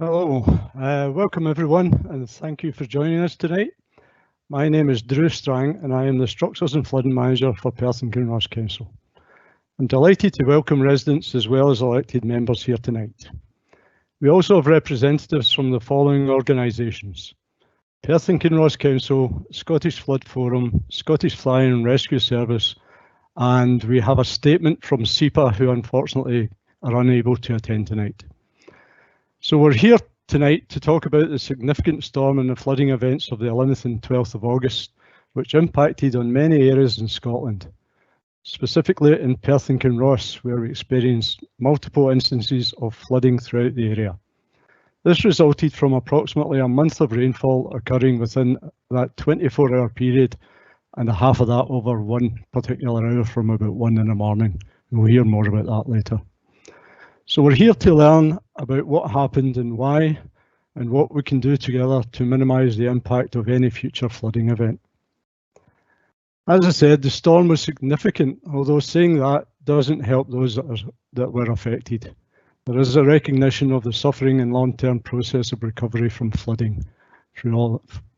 Hello, welcome everyone, and thank you for joining us tonight. My name is Drew Strang, and I am the Structures and Flooding Manager for Perth and Kinross Council. I'm delighted to welcome residents as well as elected members here tonight. We also have representatives from the following organisations: Perth and Kinross Council, Scottish Flood Forum, Scottish Fire and Rescue Service, and we have a statement from SEPA, who unfortunately are unable to attend tonight. So we're here tonight to talk about the significant storm and the flooding events of the 11th and 12th of August, which impacted on many areas in Scotland, specifically in Perth and Kinross, where we experienced multiple instances of flooding throughout the area. This resulted from approximately a month of rainfall occurring within that 24-hour period, and half of that over one particular hour from about 1 in the morning. We'll hear more about that later. So we're here to learn about what happened and why, and what we can do together to minimise the impact of any future flooding event. As I said, the storm was significant, although saying that doesn't help those that were affected. There is a recognition of the suffering and long-term process of recovery from flooding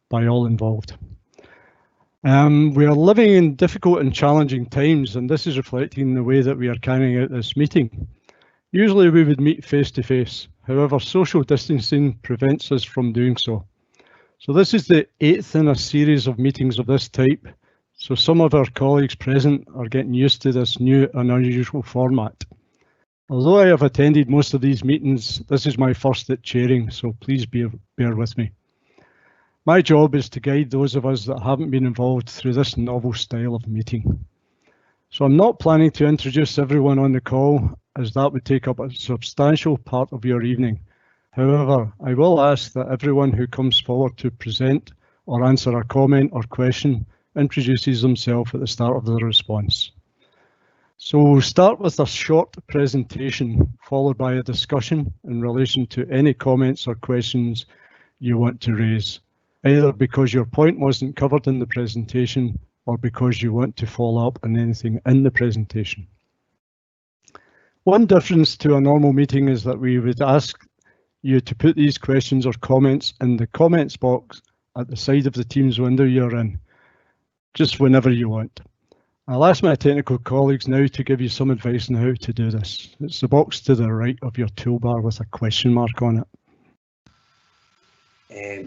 by all involved. We are living in difficult and challenging times, and this is reflected in the way that we are carrying out this meeting. Usually we would meet face to face. However, social distancing prevents us from doing so. So this is the 8th in a series of meetings of this type. So some of our colleagues present are getting used to this new and unusual format. Although I have attended most of these meetings, this is my first at chairing, so please bear with me. My job is to guide those of us that haven't been involved through this novel style of meeting. So I'm not planning to introduce everyone on the call, as that would take up a substantial part of your evening. However, I will ask that everyone who comes forward to present or answer a comment or question introduces themselves at the start of their response. So we'll start with a short presentation, followed by a discussion in relation to any comments or questions you want to raise, either because your point wasn't covered in the presentation or because you want to follow up on anything in the presentation. One difference to a normal meeting is that we would ask you to put these questions or comments in the comments box at the side of the Teams window you're in, just whenever you want. I'll ask my technical colleagues now to give you some advice on how to do this. It's the box to the right of your toolbar with a question mark on it.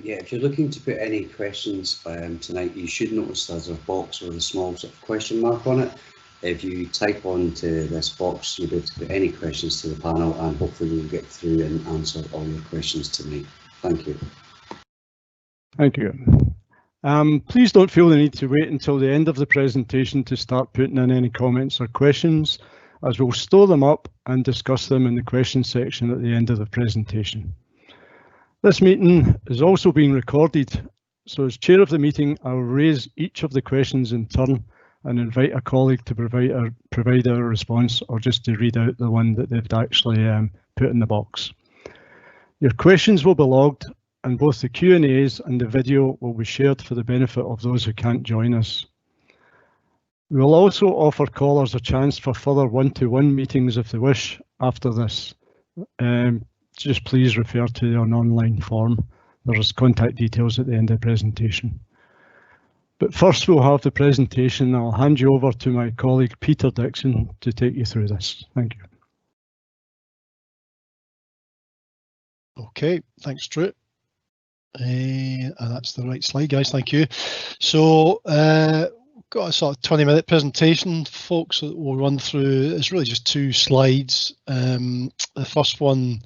Yeah, if you're looking to put any questions tonight, you should notice there's a box with a small sort of question mark on it. If you type onto this box, you'll be able to put any questions to the panel, and hopefully we'll get through and answer all your questions tonight. Thank you. Thank you. Please don't feel the need to wait until the end of the presentation to start putting in any comments or questions, as we'll store them up and discuss them in the questions section at the end of the presentation. This meeting is also being recorded, so as chair of the meeting, I will raise each of the questions in turn and invite a colleague to provide a response, or just to read out the one that they've actually put in the box. Your questions will be logged, and both the Q&As and the video will be shared for the benefit of those who can't join us. We will also offer callers a chance for further one-to-one meetings if they wish after this. Just please refer to an online form. There's contact details at the end of the presentation. But first we'll have the presentation. I'll hand you over to my colleague Peter Dixon to take you through this. Thank you. Okay, thanks Drew. And that's the right slide, guys, thank you. So got a sort of 20-minute presentation, folks, that we'll run through. It's really just 2 slides. The first one,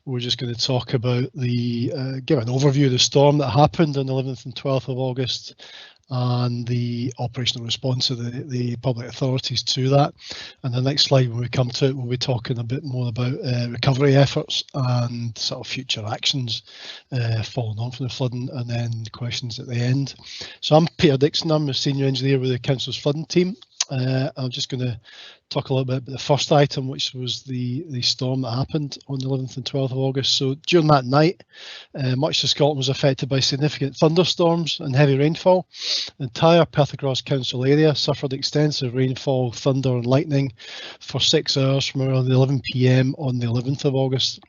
we're just going to talk about give an overview of the storm that happened on the 11th and 12th of August and the operational response of the public authorities to that. And the next slide, when we come to it, we'll be talking a bit more about recovery efforts and sort of future actions following on from the flooding, and then questions at the end. So I'm Peter Dixon, I'm a senior engineer with the Council's flooding team. I'm just going to talk a little bit about the first item, which was the storm that happened on the 11th and 12th of August. So during that night, much of Scotland was affected by significant thunderstorms and heavy rainfall. The entire Perth and Kinross Council area suffered extensive rainfall, thunder and lightning for 6 hours from around 11 PM on the 11th of August.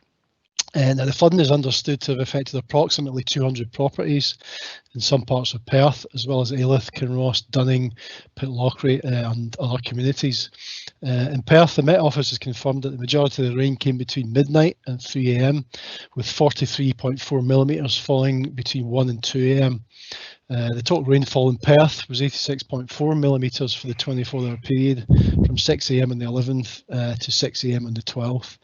Now the flooding is understood to have affected approximately 200 properties in some parts of Perth, as well as Alyth, Kinross, Dunning, Pitlochry and other communities. In Perth, the Met Office has confirmed that the majority of the rain came between midnight and 3 AM, with 43.4 millimetres falling between 1 and 2 AM. The total rainfall in Perth was 86.4 millimetres for the 24-hour period from 6 AM on the 11th to 6 AM on the 12th.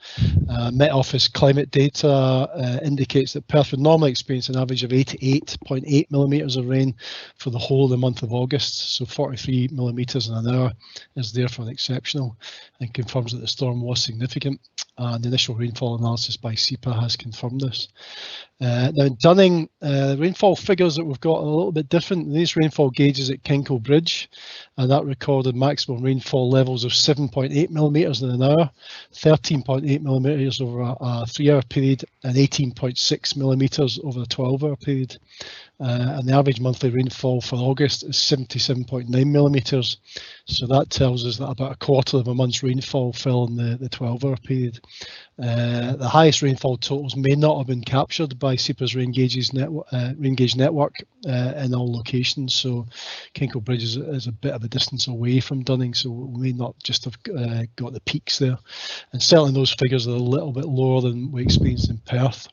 Met Office climate data indicates that Perth would normally experience an average of 88.8 millimetres of rain for the whole of the month of August, so 43 millimetres in an hour is therefore exceptional and confirms that the storm was significant. And the initial rainfall analysis by SEPA has confirmed this. Now in Dunning, rainfall figures that we've got are a little bit different. These rainfall gauges at Kinkle Bridge, and that recorded maximum rainfall levels of 7.8 millimetres in an hour, 13.8 millimetres over a 3-hour period, and 18.6 millimetres over a 12-hour period. And the average monthly rainfall for August is 77.9 millimetres. So that tells us that about a quarter of a month's rainfall fell in the 12-hour period. The highest rainfall totals may not have been captured by SEPA's rain gauge network in all locations. So Kinkle Bridge is a bit of a distance away from Dunning, so we may not just have got the peaks there. And certainly those figures are a little bit lower than we experienced in Perth.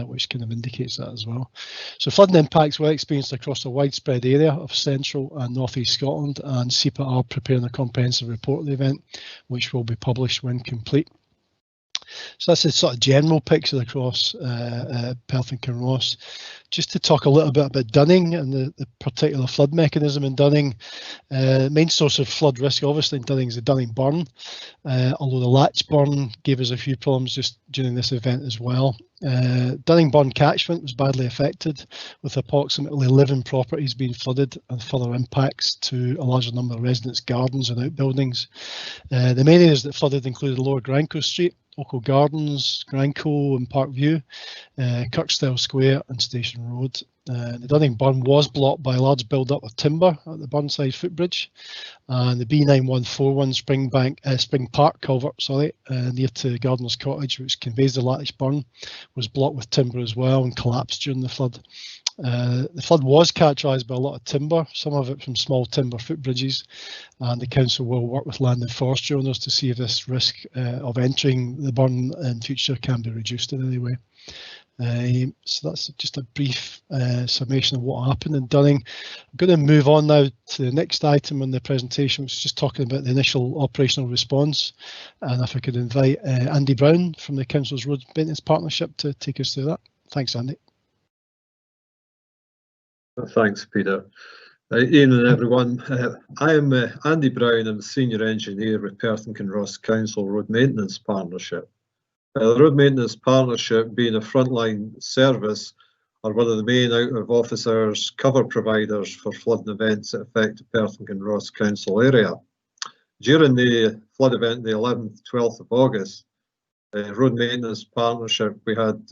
Which kind of indicates that as well. So flooding impacts were experienced across a widespread area of central and northeast Scotland, and SEPA are preparing a comprehensive report of the event, which will be published when complete. So that's a sort of general picture across Perth and Kinross. Just to talk a little bit about Dunning and the particular flood mechanism in Dunning. Main source of flood risk obviously in Dunning is the Dunning Burn, although the Latch Burn gave us a few problems just during this event as well. Dunning Burn catchment was badly affected, with approximately 11 properties being flooded and further impacts to a larger number of residents' gardens and outbuildings. The main areas that flooded included Lower Grancoe Street, Oakville Gardens, Grancoe and Parkview, Kirkstyle Square and Station Road. The Dunning Burn was blocked by a large build-up of timber at the Burnside footbridge, and the B9141 Spring Park culvert, near to Gardener's Cottage, which conveys the Latch Burn, was blocked with timber as well and collapsed during the flood. The flood was characterised by a lot of timber, some of it from small timber footbridges, and the council will work with land and forestry owners to see if this risk of entering the burn in future can be reduced in any way. So that's just a brief summation of what happened in Dunning. I'm going to move on now to the next item on the presentation, which is just talking about the initial operational response. And if I could invite Andy Brown from the Council's Road Maintenance Partnership to take us through that. Thanks, Andy. Thanks, Peter. Evening, everyone. I am Andy Brown. I'm the Senior Engineer with Perth and Kinross Council Road Maintenance Partnership. The Road Maintenance Partnership, being a frontline service, are one of the main out-of-office hours cover providers for flooding events that affect the Perth and Kinross Council area. During the flood event, the 11th, 12th of August, Road Maintenance Partnership, we had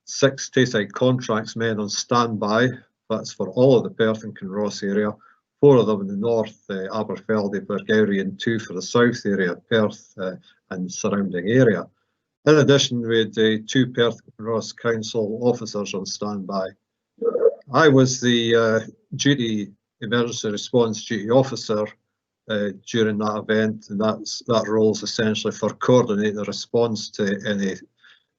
6 Tayside Contracts men on standby. That's for all of the Perth and Kinross area, 4 of them in the north, Aberfeldy, Blairgowrie, and 2 for the south area, Perth and surrounding area. In addition, we had 2 Perth and Kinross Council officers on standby. I was the emergency response duty officer during that event, and that role is essentially for coordinating the response to any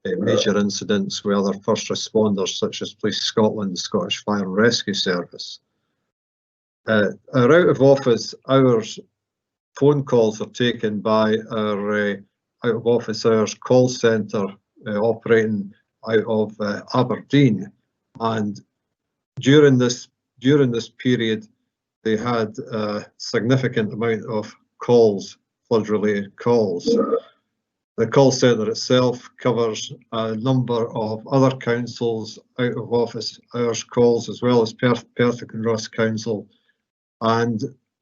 major incidents with other first responders such as Police Scotland, the Scottish Fire and Rescue Service. Our out-of-office hours phone calls are taken by our out-of-office hours call centre operating out of Aberdeen, and during this period they had a significant amount of calls, flood-related calls. The call centre itself covers a number of other councils' out-of-office hours calls, as well as Perth and Kinross Council. And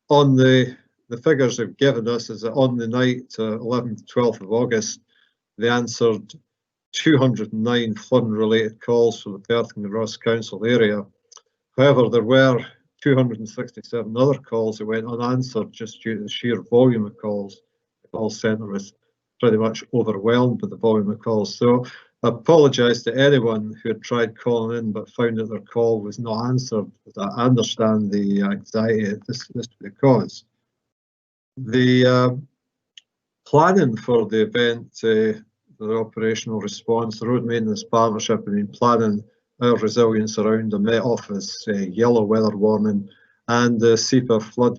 on the figures they've given us is that on the night, 11th, 12th of August, they answered 209 flood-related calls from the Perth and Kinross Council area. However, there were 267 other calls that went unanswered just due to the sheer volume of calls. The call centre was pretty much overwhelmed with the volume of calls. So I apologise to anyone who had tried calling in but found that their call was not answered. I understand the anxiety this would cause. The planning for the event, the operational response, the Road Maintenance Partnership have been planning our resilience around the Met Office yellow weather warning and the SEPA flood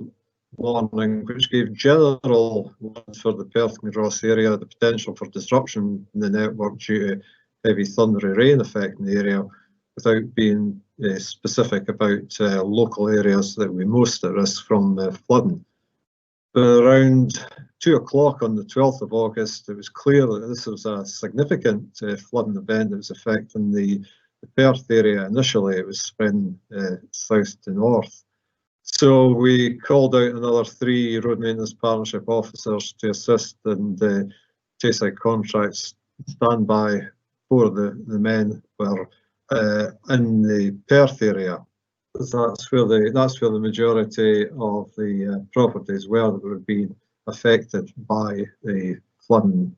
warning, which gave general warnings for the Perth and Ross area, the potential for disruption in the network due to heavy thundery rain affecting the area, without being specific about local areas that will be most at risk from flooding. But around 2 o'clock on the 12th of August, it was clear that this was a significant flooding event that was affecting the Perth area. Initially, it was spreading south to north. So we called out another 3 Road Maintenance Partnership officers to assist, and Tayside Contracts standby for the men were in the Perth area. That's where the majority of the properties were that were being affected by the flooding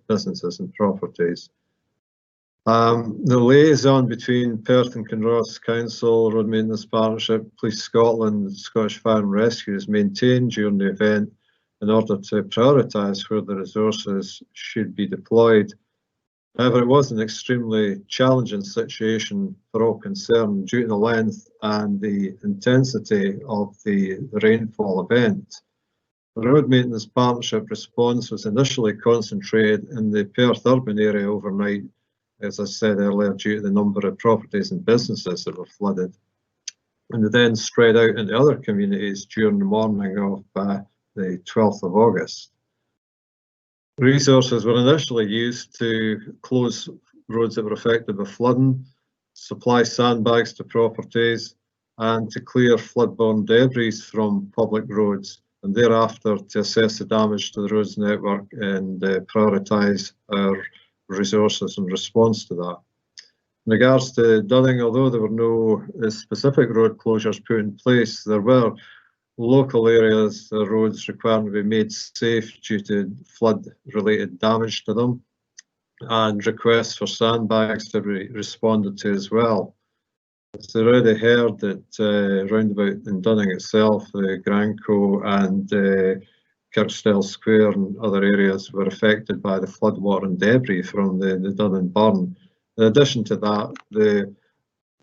businesses and properties. The liaison between Perth and Kinross Council, Road Maintenance Partnership, Police Scotland and Scottish Fire and Rescue is maintained during the event in order to prioritise where the resources should be deployed. However, it was an extremely challenging situation for all concerned due to the length and the intensity of the rainfall event. The Road Maintenance Partnership response was initially concentrated in the Perth urban area overnight, as I said earlier, due to the number of properties and businesses that were flooded, and they then spread out into other communities during the morning of the 12th of August. Resources were initially used to close roads that were affected by flooding, supply sandbags to properties, and to clear floodborne debris from public roads, and thereafter to assess the damage to the roads network and prioritise our resources in response to that. In regards to Dunning, although there were no specific road closures put in place, there were local areas, the roads requiring to be made safe due to flood-related damage to them, and requests for sandbags to be responded to as well. As I already heard that roundabout in Dunning itself, the Granco and Kirkstyle Square and other areas were affected by the floodwater and debris from the Dunning burn. In addition to that, the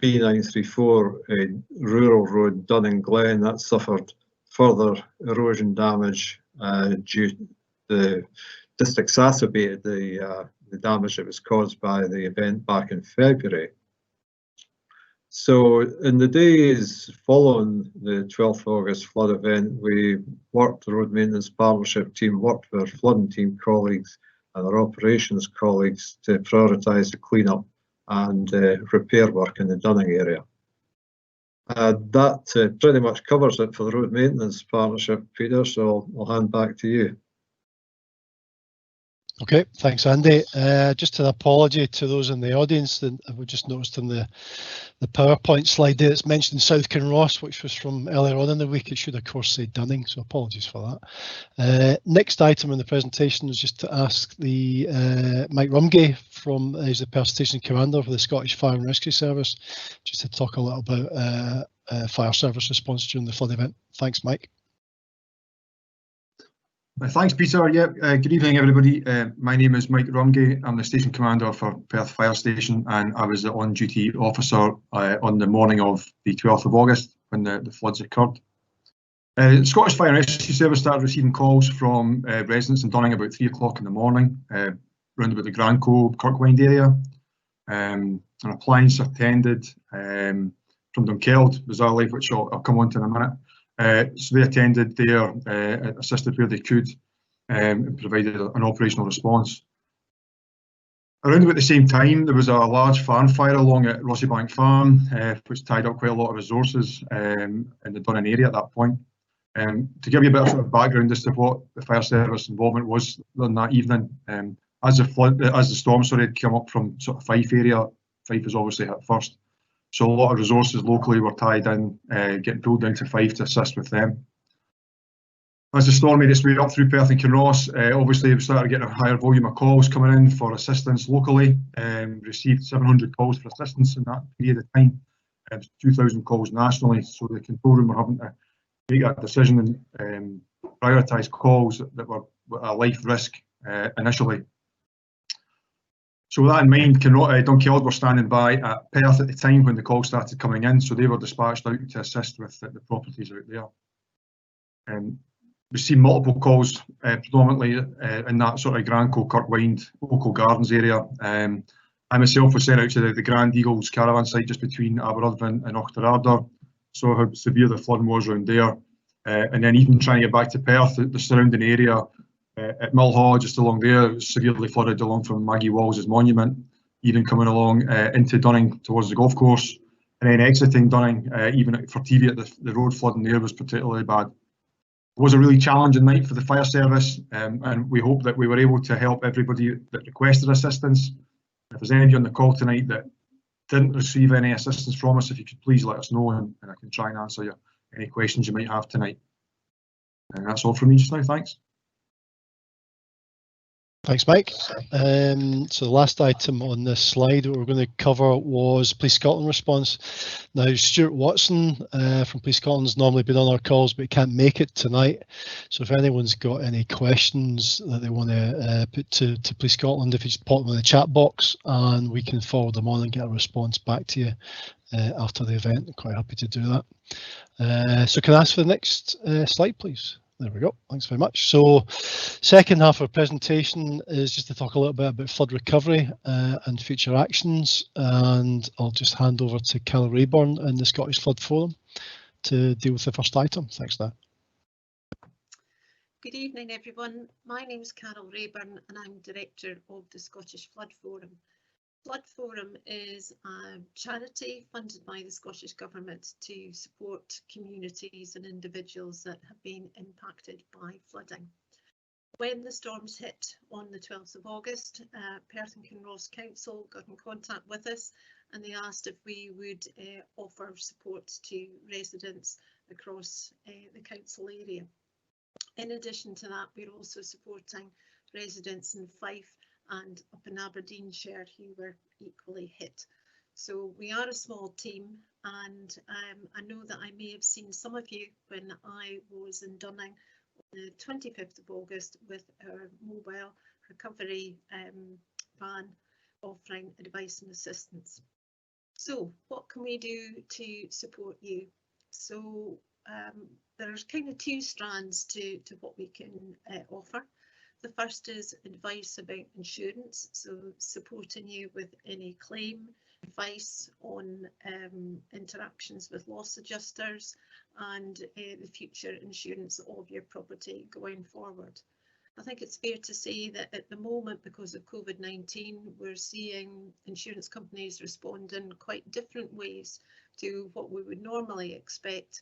B934 rural road Dunning Glen, that suffered further erosion damage due to just exacerbated the damage that was caused by the event back in February. So in the days following the 12th of August flood event, the Road Maintenance Partnership team worked with our flooding team colleagues and our operations colleagues to prioritise the clean-up and repair work in the Dunning area. That pretty much covers it for the Road Maintenance Partnership, Peter, so I'll hand back to you. Okay, thanks, Andy. Just an apology to those in the audience that we just noticed in the PowerPoint slide there, it's mentioned South Kinross, which was from earlier on in the week. It should, of course, say Dunning, so apologies for that. Next item in the presentation is just to ask the Mike Rumgay, who's the Perth Station Commander for the Scottish Fire and Rescue Service, just to talk a little about fire service response during the flood event. Thanks, Mike. Thanks, Peter. Good evening, everybody. My name is Mike Rumgay. I'm the Station Commander for Perth Fire Station, and I was the on-duty officer on the morning of the 12th of August when the floods occurred. Scottish Fire and Rescue Service started receiving calls from residents in Dunning about 3 o'clock in the morning, round about the Granco, Kirkwind area. An appliance attended from Dunkeld, bizarrely, which I'll come on to in a minute. So they attended there, assisted where they could, and provided an operational response. Around about the same time, there was a large farm fire along at Rossiebank Farm, which tied up quite a lot of resources in the Dunning area at that point. To give you a bit of sort of background as to what the fire service involvement was on that evening, as the storm had come up from sort of Fife area, Fife was obviously hit first. So a lot of resources locally were tied in, getting pulled down to Fife to assist with them. As the storm made its way up through Perth and Kinross, obviously we started getting a higher volume of calls coming in for assistance locally. Received 700 calls for assistance in that period of time, and 2,000 calls nationally. So the control room were having to make that decision and prioritise calls that were a life risk initially. So with that in mind, Dunkeld were standing by at Perth at the time when the calls started coming in, so they were dispatched out to assist with the properties out there. We've seen multiple calls, predominantly in that sort of Granco, Kirkwynd, Local Gardens area. I myself was sent out to the Grand Eagles caravan site just between Aberystwyth and Auchterarder, saw how severe the flooding was around there. And then even trying to get back to Perth, the surrounding area at Mulhaw, just along there, severely flooded along from Maggie Walls' monument, even coming along into Dunning towards the golf course. And then exiting Dunning, even at Fortivia, the road flooding there was particularly bad. It was a really challenging night for the fire service, and we hope that we were able to help everybody that requested assistance. If there's anybody on the call tonight that didn't receive any assistance from us, if you could please let us know, and I can try and answer any questions you might have tonight. And that's all from me just now, thanks. Thanks, Mike. So the last item on this slide that we're going to cover was Police Scotland response. Now, Stuart Watson from Police Scotland has normally been on our calls, but he can't make it tonight. So if anyone's got any questions that they want to put to Police Scotland, if you just pop them in the chat box and we can forward them on and get a response back to you after the event. I'm quite happy to do that. So can I ask for the next slide, please? There we go. Thanks very much. So second half of our presentation is just to talk a little bit about flood recovery and future actions. And I'll just hand over to Carol Rayburn in the Scottish Flood Forum to deal with the first item. Thanks, Dan. Good evening, everyone. My name is Carol Rayburn and I'm Director of the Scottish Flood Forum. Flood Forum is a charity funded by the Scottish Government to support communities and individuals that have been impacted by flooding. When the storms hit on the 12th of August, Perth and Kinross Council got in contact with us and they asked if we would offer support to residents across the council area. In addition to that, we're also supporting residents in Fife and up in Aberdeenshire who were equally hit. So we are a small team, and I know that I may have seen some of you when I was in Dunning on the 25th of August with our mobile recovery van offering advice and assistance. So what can we do to support you? So there's kind of two strands to what we can offer. The first is advice about insurance, so supporting you with any claim, advice on interactions with loss adjusters and the future insurance of your property going forward. I think it's fair to say that at the moment, because of COVID-19, we're seeing insurance companies respond in quite different ways to what we would normally expect,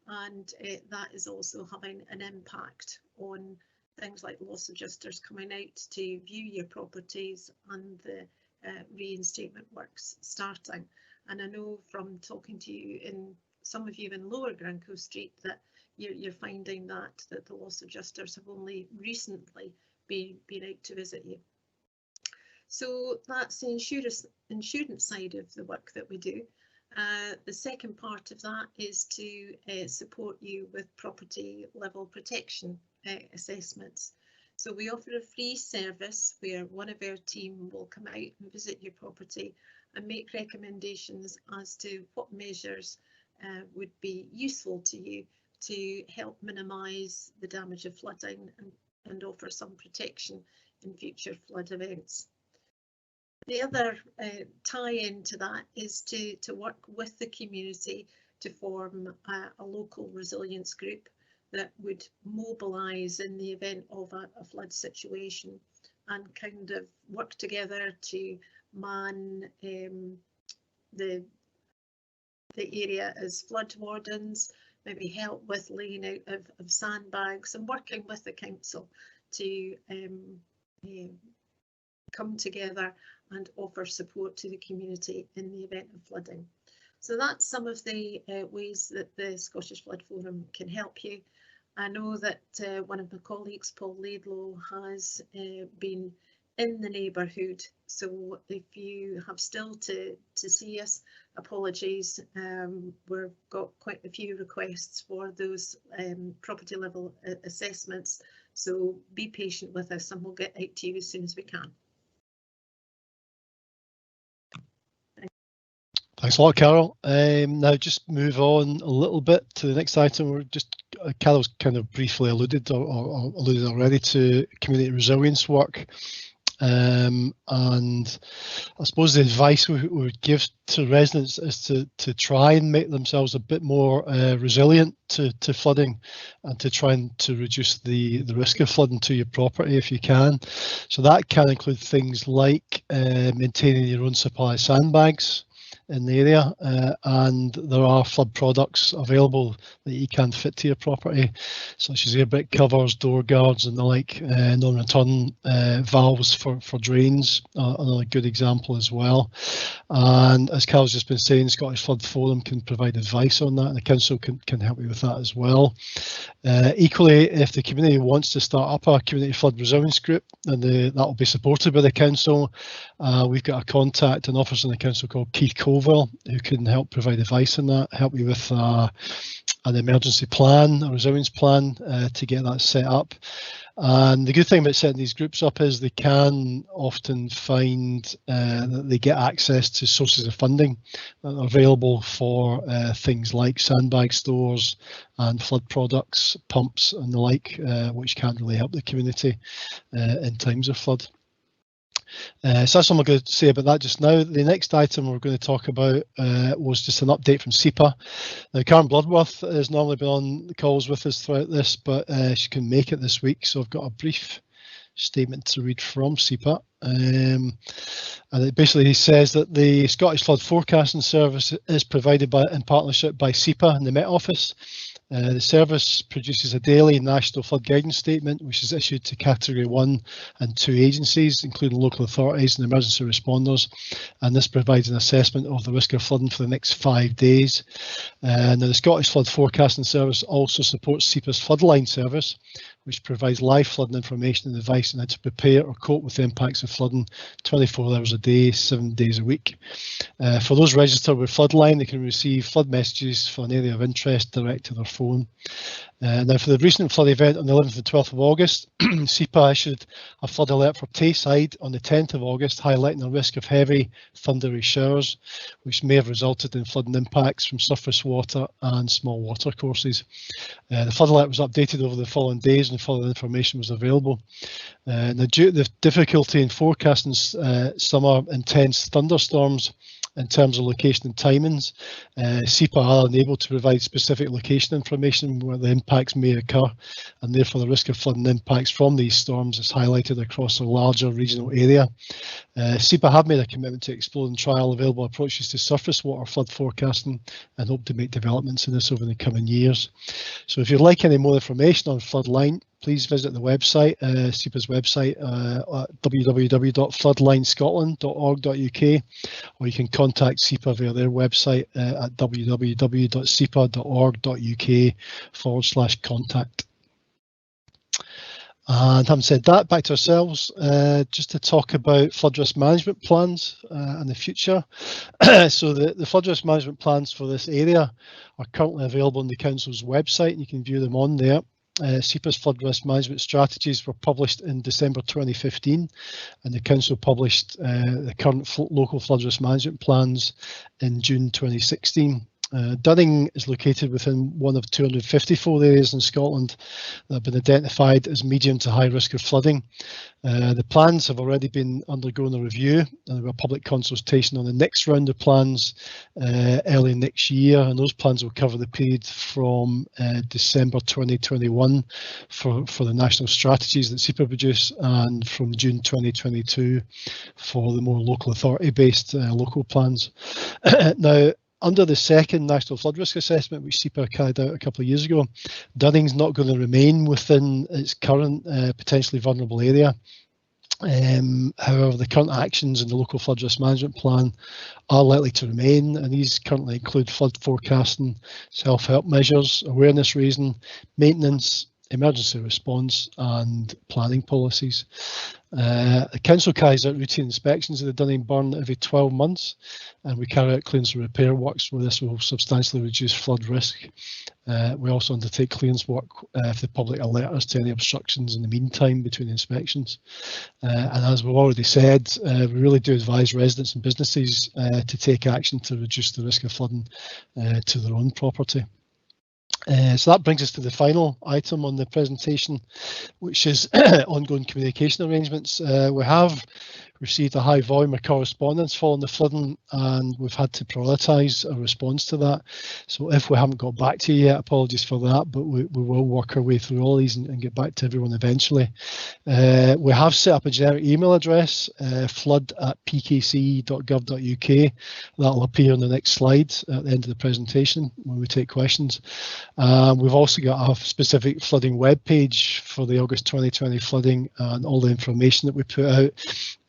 and that is also having an impact on things like loss adjusters coming out to view your properties and the reinstatement works starting. And I know from talking to you, some of you in Lower Granco Street, that you're finding that the loss adjusters have only recently been out to visit you. So that's the insurance side of the work that we do. The second part of that is to support you with property level protection assessments. So we offer a free service where one of our team will come out and visit your property and make recommendations as to what measures would be useful to you to help minimise the damage of flooding and offer some protection in future flood events. The other tie-in to that is to work with the community to form a local resilience group that would mobilise in the event of a flood situation and kind of work together to man the area as flood wardens, maybe help with laying out of sandbags and working with the council to come together and offer support to the community in the event of flooding. So that's some of the ways that the Scottish Flood Forum can help you. I know that one of my colleagues, Paul Laidlaw, has been in the neighbourhood, so if you have still to see us, apologies. We've got quite a few requests for those property level assessments, so be patient with us and we'll get out to you as soon as we can. Thanks a lot, Carol. Now just move on a little bit to the next item. We're just Carol's kind of briefly alluded already to community resilience work. And I suppose the advice we would give to residents is to try and make themselves a bit more resilient to flooding, and to try and to reduce the risk of flooding to your property if you can. So that can include things like maintaining your own supply of sandbags in the area, and there are flood products available that you can fit to your property, such as air brick covers, door guards and the like. Non-return valves for drains are another good example as well. And as Carol's just been saying, Scottish Flood Forum can provide advice on that, and the council can help you with that as well. Equally, if the community wants to start up a community flood resilience group, then that will be supported by the council. We've got a contact, an officer in the council called Keith Colville, who can help provide advice on that, help you with an emergency plan, a resilience plan to get that set up. And the good thing about setting these groups up is they can often find that they get access to sources of funding that are available for things like sandbag stores and flood products, pumps and the like, which can really help the community in times of flood. So that's all I'm going to say about that just now. The next item we're going to talk about was just an update from SEPA. Now, Karen Bloodworth has normally been on the calls with us throughout this, but she couldn't make it this week, so I've got a brief statement to read from SEPA. And it basically says that the Scottish Flood Forecasting Service is provided in partnership by SEPA and the Met Office. The service produces a daily national flood guidance statement, which is issued to Category 1 and 2 agencies, including local authorities and emergency responders. And this provides an assessment of the risk of flooding for the next 5 days. Now, the Scottish Flood Forecasting Service also supports SEPA's Floodline service, which provides live flooding information and advice on how to prepare or cope with the impacts of flooding 24 hours a day, 7 days a week. For those registered with Floodline, they can receive flood messages for an area of interest direct to their phone. Now, for the recent flood event on the 11th and 12th of August, SEPA issued a flood alert for Tayside on the 10th of August, highlighting the risk of heavy, thundery showers, which may have resulted in flooding impacts from surface water and small water courses. The flood alert was updated over the following days and further information was available. Now, due to the difficulty in forecasting summer intense thunderstorms, in terms of location and timings, SEPA are unable to provide specific location information where the impacts may occur, and therefore the risk of flooding impacts from these storms is highlighted across a larger regional area. SEPA have made a commitment to explore and trial available approaches to surface water flood forecasting and hope to make developments in this over the coming years. So if you'd like any more information on Floodline, please visit the website, SEPA's website, www.floodlinescotland.org.uk, or you can contact SEPA via their website at www.sepa.org.uk/contact. And having said that, back to ourselves, just to talk about flood risk management plans and the future. So the flood risk management plans for this area are currently available on the Council's website, and you can view them on there. SEPA's flood risk management strategies were published in December 2015, and the Council published the current local flood risk management plans in June 2016. Dunning is located within one of 254 areas in Scotland that have been identified as medium to high risk of flooding. The plans have already been undergoing a review, and there will be a public consultation on the next round of plans early next year, and those plans will cover the period from December 2021 for the national strategies that SEPA produce, and from June 2022 for the more local authority based local plans. Now, under the second National Flood Risk Assessment, which SEPA carried out a couple of years ago, Dunning's not going to remain within its current potentially vulnerable area. However, the current actions in the local flood risk management plan are likely to remain, and these currently include flood forecasting, self-help measures, awareness raising, maintenance, emergency response and planning policies. The council carries out routine inspections of the Dunning Burn every 12 months, and we carry out clearance and repair works where this will substantially reduce flood risk. We also undertake clearance work if the public alert us to any obstructions in the meantime between inspections. And as we've already said, we really do advise residents and businesses to take action to reduce the risk of flooding to their own property. So that brings us to the final item on the presentation, which is ongoing communication arrangements. We have received a high volume of correspondence following the flooding, and we've had to prioritise a response to that. So if we haven't got back to you yet, apologies for that, but we will work our way through all these and get back to everyone eventually. We have set up a generic email address, flood@pkce.gov.uk. That'll appear on the next slide at the end of the presentation when we take questions. We've also got a specific flooding webpage for the August 2020 flooding, and all the information that we put out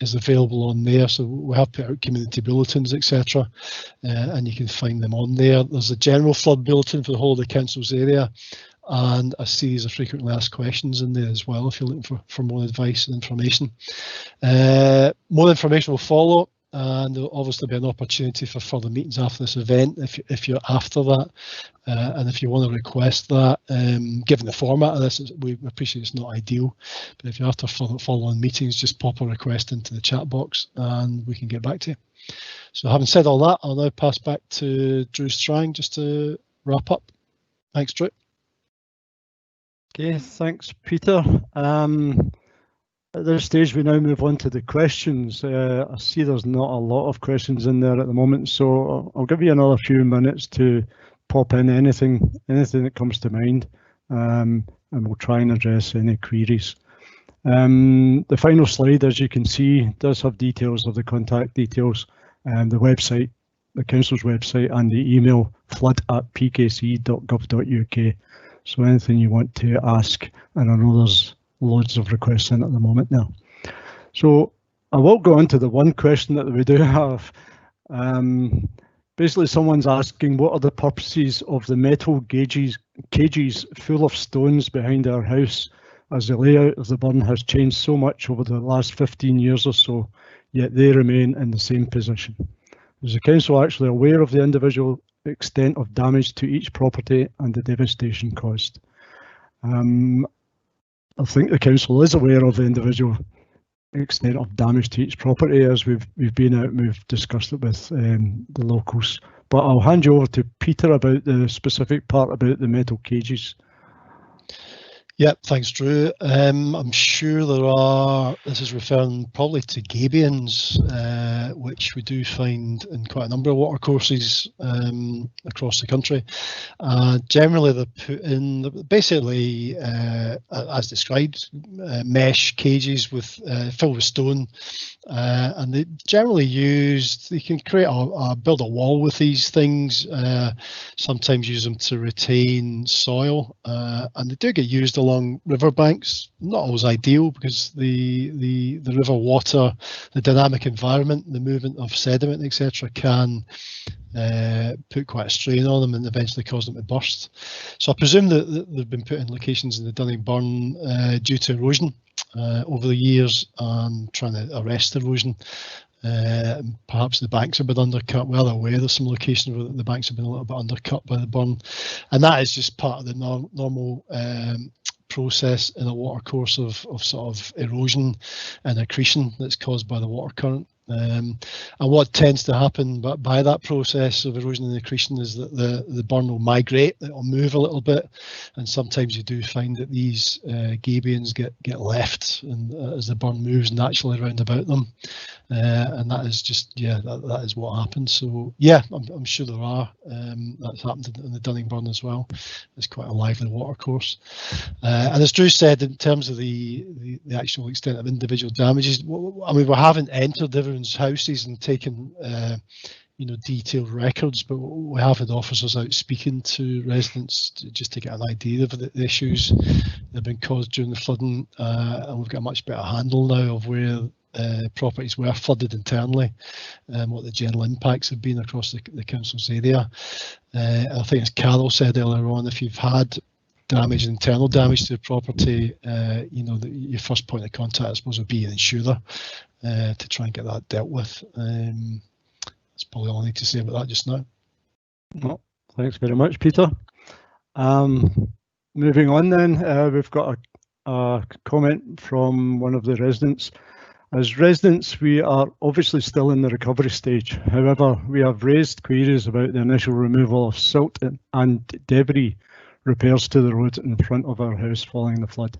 is available on there. So we have put out community bulletins, etc., and you can find them on there. There's a general flood bulletin for the whole of the council's area, and a series of frequently asked questions in there as well if you're looking for more advice and information. More information will follow, and there'll obviously be an opportunity for further meetings after this event if you're after that, and if you want to request that, given the format of this, we appreciate it's not ideal, but if you're after following meetings, just pop a request into the chat box and we can get back to you. So having said all that, I'll now pass back to Drew Strang just to wrap up. Thanks, Drew. Okay, thanks, Peter. At this stage, we now move on to the questions. I see there's not a lot of questions in there at the moment, so I'll give you another few minutes to pop in anything that comes to mind, and we'll try and address any queries. The final slide, as you can see, does have details of the contact details, and the website, the council's website, and the email flood@pkce.gov.uk. So anything you want to ask, and I know there's loads of requests in at the moment now. So I will go on to the one question that we do have. Basically, someone's asking, what are the purposes of the metal cages full of stones behind our house, as the layout of the burn has changed so much over the last 15 years or so, yet they remain in the same position? Is the council actually aware of the individual extent of damage to each property and the devastation caused? I think the council is aware of the individual extent of damage to each property, as we've been out and we've discussed it with the locals. But I'll hand you over to Peter about the specific part about the metal cages. Yep, thanks, Drew. I'm sure there are, this is referring probably to gabions, which we do find in quite a number of watercourses across the country. Generally, they're put in, basically, as described, mesh cages with filled with stone, and they generally used, you can create build a wall with these things, sometimes use them to retain soil, and they do get used along riverbanks. Not always ideal, because the river water, the dynamic environment, the movement of sediment, etc., can put quite a strain on them and eventually cause them to burst. So I presume that they've been put in locations in the Dunning Burn due to erosion over the years, and trying to arrest erosion. Perhaps the banks have been undercut. We're aware there's some locations where the banks have been a little bit undercut by the burn, and that is just part of the normal process in a watercourse of sort of erosion and accretion that's caused by the water current. And what tends to happen by that process of erosion and accretion is that the burn will migrate, it will move a little bit, and sometimes you do find that these gabions get left, and as the burn moves naturally around about them, and that is just, yeah, that is what happens. So yeah, I'm sure there are. That's happened in the Dunning Burn as well. It's quite a lively watercourse, and as Drew said, in terms of the actual extent of individual damages, I mean, we haven't entered everyone's houses and taken detailed records, but we have had officers out speaking to residents just to get an idea of the issues that have been caused during the flooding, and we've got a much better handle now of where properties were flooded internally and what the general impacts have been across the council's area. I think, as Carol said earlier on, if you've had damage, internal damage to the property, your first point of contact, I suppose, would be an insurer to try and get that dealt with. That's probably all I need to say about that just now. Well, thanks very much, Peter. Moving on then, we've got a comment from one of the residents. As residents, we are obviously still in the recovery stage. However, we have raised queries about the initial removal of silt and debris repairs to the road in front of our house following the flood.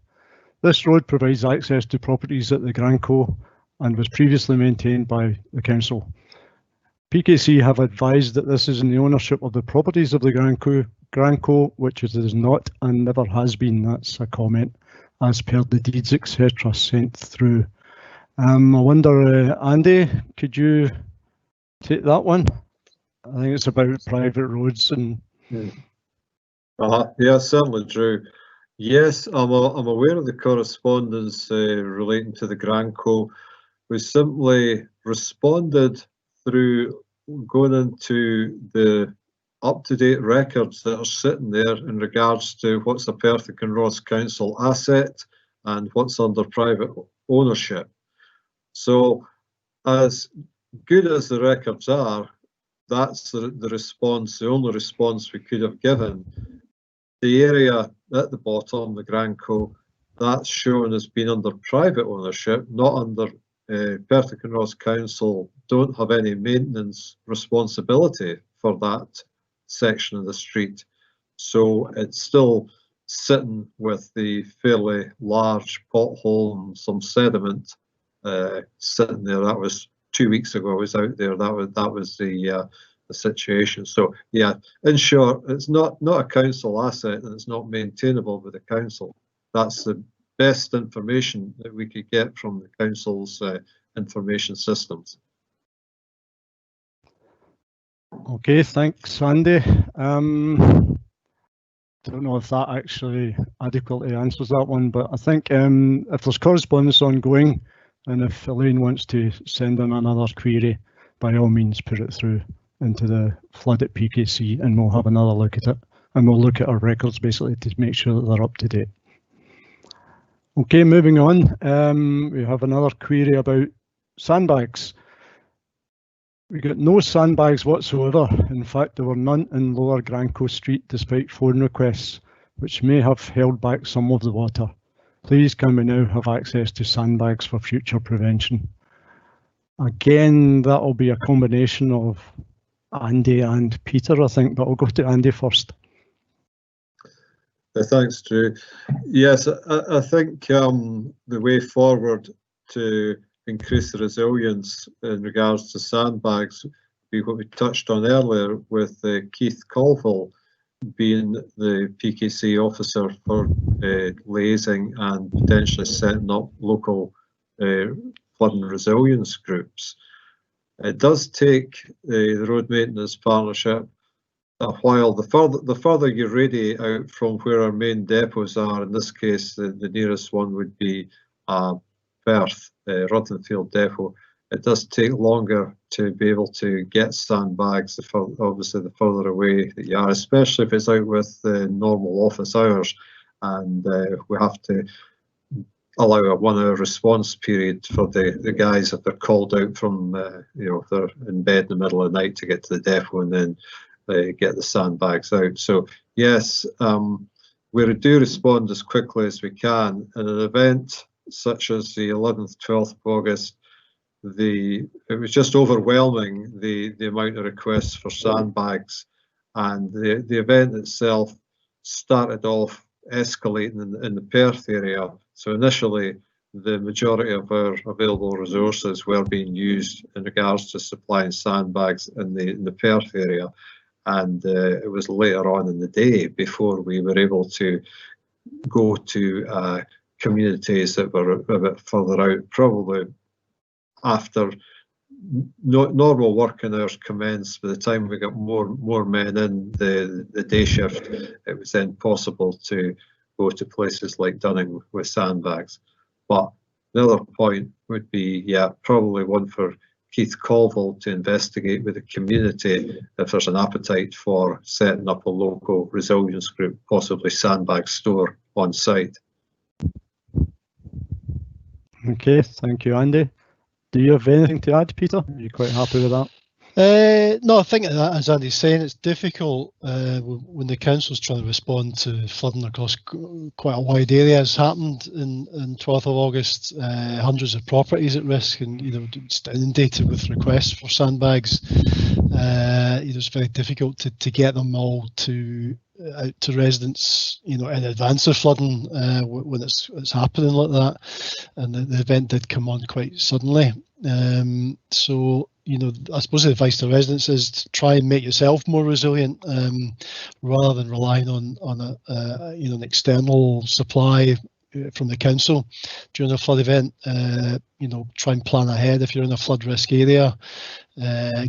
This road provides access to properties at the Granco and was previously maintained by the council. PKC have advised that this is in the ownership of the properties of the Granco, which it is not and never has been. That's a comment as per the deeds, etc. sent through. I wonder, Andy, could you take that one? I think it's about private roads and. Yeah, certainly, Drew. Yes, I'm aware of the correspondence relating to the Granco. We simply responded through going into the up-to-date records that are sitting there in regards to what's a Perth and Kinross Council asset and what's under private ownership. So, as good as the records are, that's the response, the only response we could have given. The area at the bottom, the Granco, that's shown as being under private ownership, not under Perth and Kinross Council don't have any maintenance responsibility for that section of the street. So it's still sitting with the fairly large pothole and some sediment sitting there. That was 2 weeks ago I was out there. That was the situation. So yeah, in short, it's not a council asset and it's not maintainable with the council. That's the best information that we could get from the council's information systems. Okay, thanks, Andy. Don't know if that actually adequately answers that one, but I think if there's correspondence ongoing and if Elaine wants to send in another query, by all means put it through into the flood at PKC and we'll have another look at it, and we'll look at our records basically to make sure that they're up to date. Okay, moving on, we have another query about sandbags. We got no sandbags whatsoever. In fact, there were none in Lower Granco Street despite phone requests, which may have held back some of the water. Please can we now have access to sandbags for future prevention? Again, that will be a combination of Andy and Peter, I think, but I'll go to Andy first. Thanks, Drew. Yes, I think the way forward to increase the resilience in regards to sandbags would be what we touched on earlier with Keith Colville being the PKC officer for liaising and potentially setting up local flooding resilience groups. It does take the Road Maintenance Partnership a while. The further you radiate out from where our main depots are, in this case the nearest one would be Perth, Ruttenfield depot, it does take longer to be able to get sandbags, obviously the further away that you are, especially if it's out with normal office hours, and we have to allow a 1 hour response period for the guys if they're called out from, if they're in bed in the middle of the night to get to the depot and then get the sandbags out. So yes, we do respond as quickly as we can. In an event such as the 11th, 12th of August, it was just overwhelming, the amount of requests for sandbags, and the event itself started off escalating in the Perth area. So initially the majority of our available resources were being used in regards to supplying sandbags in the Perth area, and it was later on in the day before we were able to go to communities that were a bit further out, probably after normal working hours commenced. By the time we got more men in the day shift, it was then possible to go to places like Dunning with sandbags. But another point would be, yeah, probably one for Keith Colville to investigate with the community if there's an appetite for setting up a local resilience group, possibly sandbag store on site. Okay, thank you, Andy. Do you have anything to add, Peter? Are you quite happy with that? No, I think that, as Andy's saying, it's difficult when the council's trying to respond to flooding across quite a wide area. As happened in 12th of August, hundreds of properties at risk, and it's inundated with requests for sandbags. It's very difficult to get them all out to residents, in advance of flooding when it's happening like that. And the event did come on quite suddenly. So, I suppose the advice to residents is to try and make yourself more resilient, rather than relying on an external supply from the council during a flood event. Try and plan ahead. If you're in a flood risk area,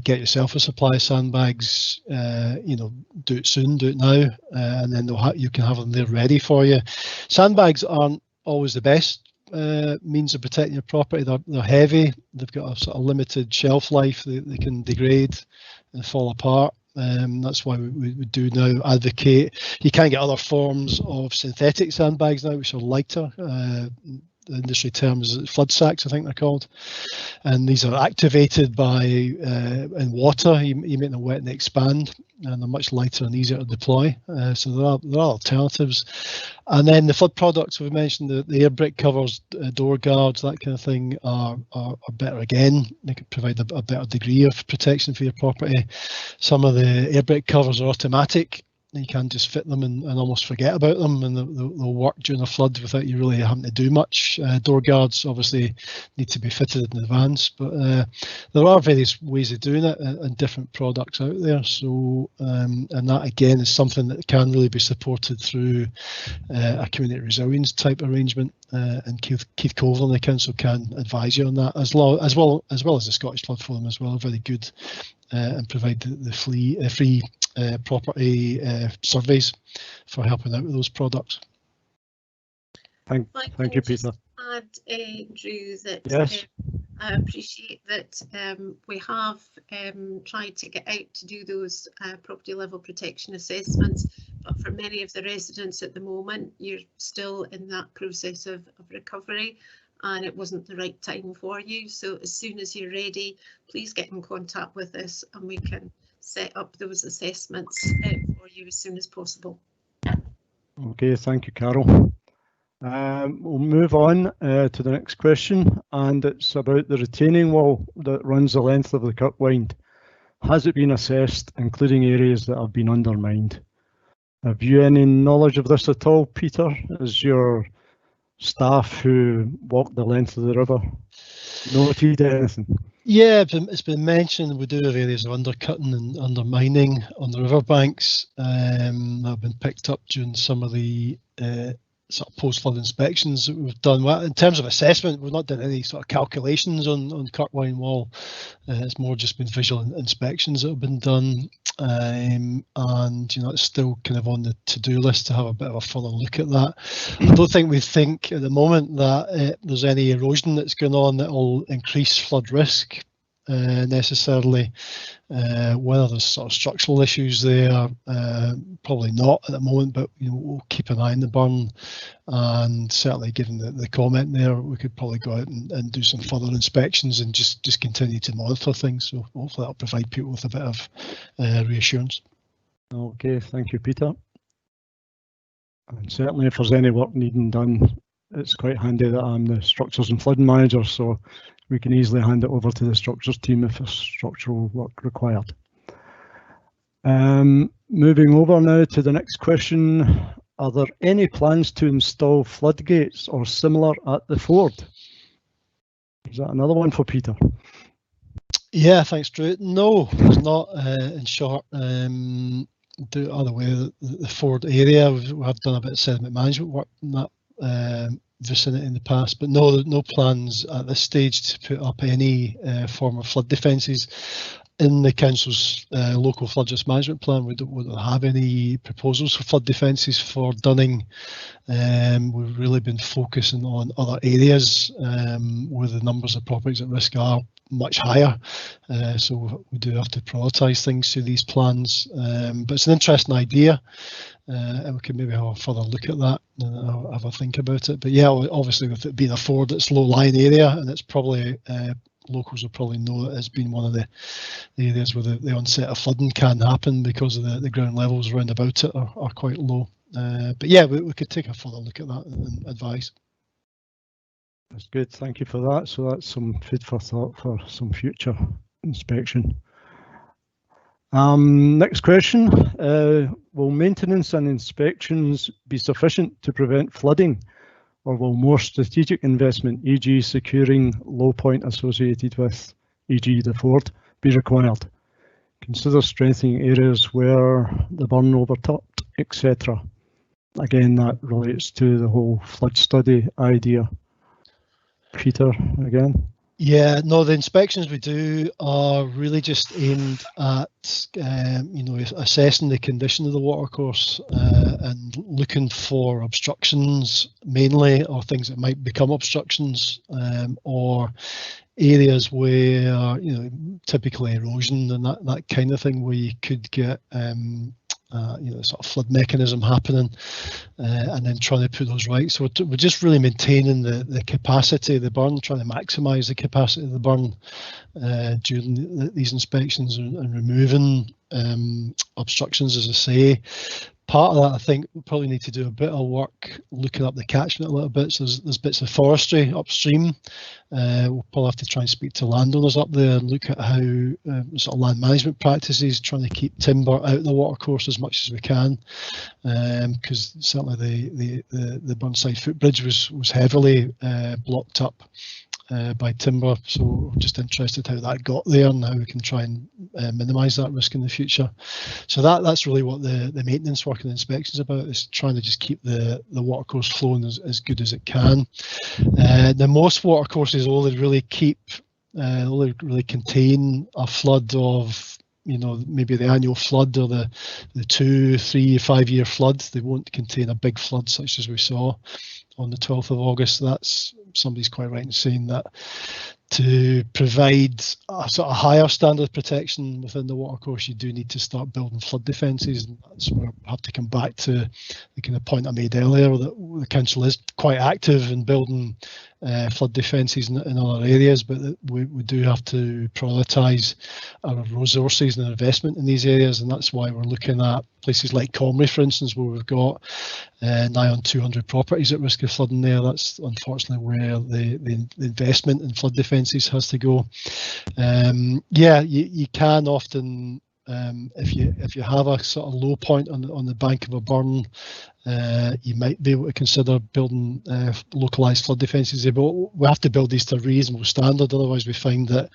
get yourself a supply of sandbags. Do it soon, do it now, and then you can have them there ready for you. Sandbags aren't always the best means of protecting your property. They're heavy. They've got a sort of limited shelf life. They can degrade and fall apart. That's why we do now advocate. You can get other forms of synthetic sandbags now, which are lighter. The industry term is flood sacks, I think they're called, and these are activated by in water. You make them wet and they expand, and they're much lighter and easier to deploy. So there are alternatives. And then the flood products we've mentioned, the air brick covers, door guards, that kind of thing are better again. They can provide a better degree of protection for your property. Some of the air brick covers are automatic. You can just fit them and almost forget about them, and they'll work during a flood without you really having to do much. Door guards obviously need to be fitted in advance, but there are various ways of doing it and different products out there. So, and that again is something that can really be supported through a community resilience type arrangement. And Keith Colville and the council can advise you on that, as well as the Scottish Flood Forum as well. Very good and provide the free property surveys for helping out with those products. Thank you, Peter. Add, Drew, that yes. I appreciate that we have tried to get out to do those property level protection assessments, but for many of the residents at the moment, you're still in that process of recovery, and it wasn't the right time for you. So as soon as you're ready, please get in contact with us and we can set up those assessments for you as soon as possible. Okay, thank you, Carol. We'll move on to the next question, and it's about the retaining wall that runs the length of the Kirkwynd. Has it been assessed, including areas that have been undermined? Have you any knowledge of this at all, Peter, as your staff who walk the length of the river noted anything? Yeah, it's been mentioned we do have areas of undercutting and undermining on the riverbanks that have been picked up during some of the sort of post-flood inspections that we've done. Well, in terms of assessment, we've not done any sort of calculations on Kirkwynd Wall. It's more just been visual inspections that have been done, and it's still kind of on the to-do list to have a bit of a further look at that. I don't think we think at the moment that there's any erosion that's going on that will increase flood risk necessarily. Whether there's sort of structural issues there, probably not at the moment, but we'll keep an eye on the burn, and certainly given the comment there, we could probably go out and do some further inspections and just continue to monitor things. So hopefully that'll provide people with a bit of reassurance. Okay, thank you, Peter. And certainly if there's any work needing done, it's quite handy that I'm the structures and flooding manager, so we can easily hand it over to the structures team if there's structural work required. Moving over now to the next question. Are there any plans to install floodgates or similar at the ford? Is that another one for Peter? Yeah, thanks, Drew. No, there's not, in short. The other way, the ford area, we have done a bit of sediment management work in that vicinity in the past, but no plans at this stage to put up any form of flood defences. In the council's local flood risk management plan, we don't have any proposals for flood defences for Dunning. We've really been focusing on other areas where the numbers of properties at risk are much higher, so we do have to prioritise things through these plans. But it's an interesting idea, and we can maybe have a further look at that and have a think about it. But yeah, obviously with it being a Ford, it's low-lying area, and it's probably locals will probably know it as being one of the areas where the onset of flooding can happen because of the ground levels around about it are quite low. But yeah, we could take a further look at that and advise. That's good, thank you for that. So that's some food for thought for some future inspection. Next question, will maintenance and inspections be sufficient to prevent flooding, or will more strategic investment, e.g. securing low point associated with, e.g. the Ford, be required? Consider strengthening areas where the burn overtopped, etc. Again, that relates to the whole flood study idea. Peter, again. Yeah, no, the inspections we do are really just aimed at, assessing the condition of the watercourse and looking for obstructions mainly, or things that might become obstructions, or areas where, typically erosion and that kind of thing, where you could get sort of flood mechanism happening, and then trying to put those right. So we're just really maintaining the capacity of the burn, trying to maximise the capacity of the burn during these inspections, and removing obstructions, as I say. Part of that, I think, we probably need to do a bit of work looking up the catchment a little bit. So there's bits of forestry upstream. We'll probably have to try and speak to landowners up there and look at how sort of land management practices, trying to keep timber out of the watercourse as much as we can, because certainly the Burnside footbridge was heavily blocked up by timber, so we're just interested how that got there and how we can try and minimise that risk in the future. So that's really what the maintenance work and inspection is about, is trying to just keep the watercourse flowing as good as it can. The most watercourses only really contain a flood of, maybe the annual flood or the 2, 3, 5 year flood. They won't contain a big flood such as we saw on the 12th of August. Somebody's quite right in saying that to provide a sort of higher standard of protection within the watercourse, you do need to start building flood defences, and that's where I have to come back to the kind of point I made earlier, that the council is quite active in building flood defences in other areas, but we do have to prioritise our resources and investment in these areas, and that's why we're looking at places like Comrie, for instance, where we've got nigh on 200 properties at risk of flooding there. That's unfortunately where the investment in flood defences has to go. You can often, if you have a sort of low point on the bank of a burn, you might be able to consider building localised flood defences there, but we have to build these to a reasonable standard, otherwise we find that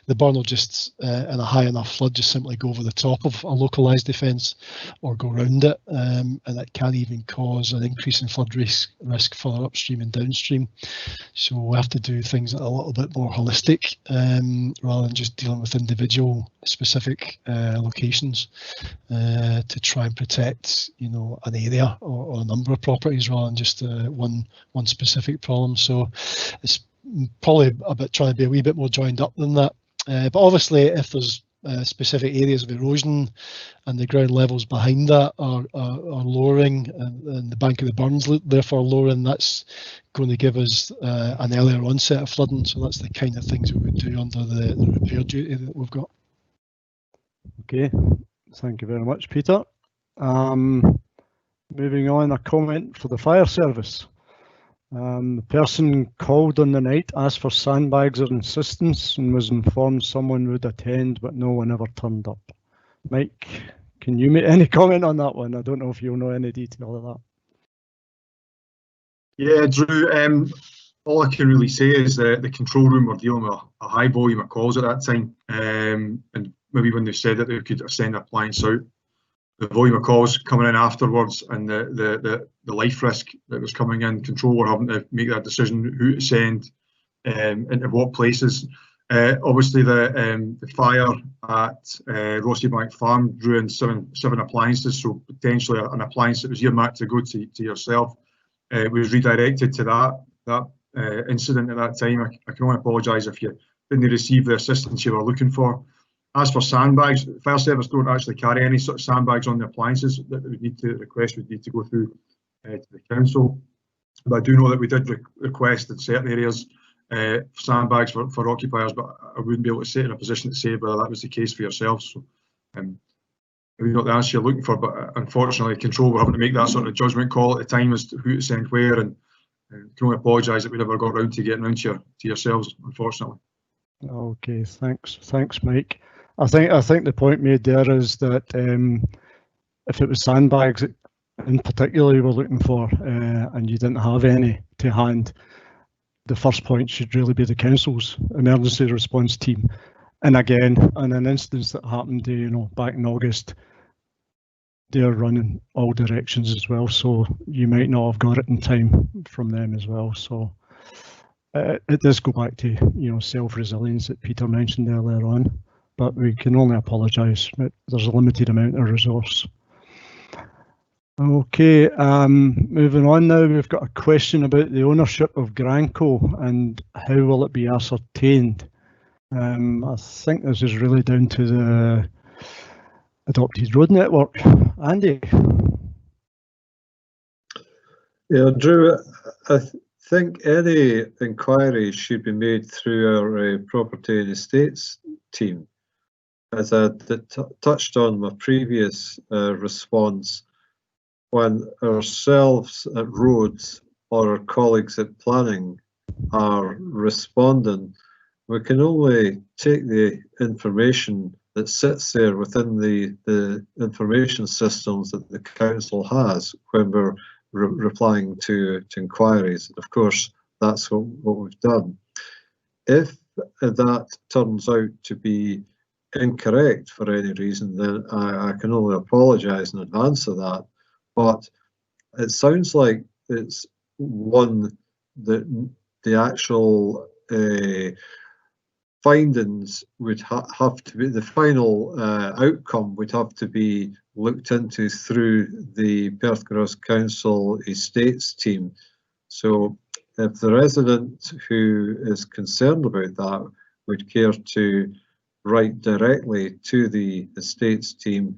the burn will just, in a high enough flood, just simply go over the top of a localised defence or go around it, and that can even cause an increase in flood risk further upstream and downstream. So we have to do things that are a little bit more holistic, rather than just dealing with individual specific locations, to try and protect, an area or a number of properties rather than just one specific problem. So it's probably a bit trying to be a wee bit more joined up than that. But obviously, if there's specific areas of erosion and the ground levels behind that are lowering, and the bank of the burns therefore lowering, that's going to give us an earlier onset of flooding. So that's the kind of things we would do under the repair duty that we've got. Okay, thank you very much, Peter. Moving on, a comment for the fire service. The person called on the night, asked for sandbags or assistance, and was informed someone would attend, but no one ever turned up. Mike, can you make any comment on that one? I don't know if you'll know any detail of that. Yeah, Drew, all I can really say is that the control room were dealing with a high volume of calls at that time, and maybe when they said that they could send an appliance out, volume of calls coming in afterwards and the life risk that was coming in, Control were having to make that decision who to send into what places. Obviously, the fire at Rossiebank Farm drew in seven appliances, so potentially an appliance that was earmarked to go to yourself was redirected to that incident at that time. I can only apologise if you didn't receive the assistance you were looking for. As for sandbags, fire service don't actually carry any sort of sandbags on the appliances that would need to request would need to go through to the council. But I do know that we did request in certain areas sandbags for occupiers, but I wouldn't be able to sit in a position to say whether that was the case for yourselves. So, maybe not the answer you're looking for, but unfortunately, Control were having to make that sort of judgment call at the time as to who to send where, and can only apologise that we never got around to getting around to yourselves, unfortunately. Okay, thanks, Mike. I think the point made there is that if it was sandbags in particular you were looking for and you didn't have any to hand, the first point should really be the council's emergency response team. And again, in an instance that happened, back in August, they're running all directions as well, so you might not have got it in time from them as well. So it does go back to self-resilience that Peter mentioned earlier on, but we can only apologise. There's a limited amount of resource. Okay, moving on now, we've got a question about the ownership of Granco and how will it be ascertained. I think this is really down to the Adopted Road Network. Andy? Yeah, Drew, I think any inquiry should be made through our Property and Estates team. As I touched on my previous response, when ourselves at Roads or our colleagues at Planning are responding, we can only take the information that sits there within the information systems that the council has when we're replying to inquiries. Of course, that's what we've done. If that turns out to be incorrect for any reason, then I can only apologise in advance of that. But it sounds like it's one that the actual findings would have to be, the final outcome would have to be looked into through the Perth Cross Council Estates team. So if the resident who is concerned about that would care to write directly to the Estates team,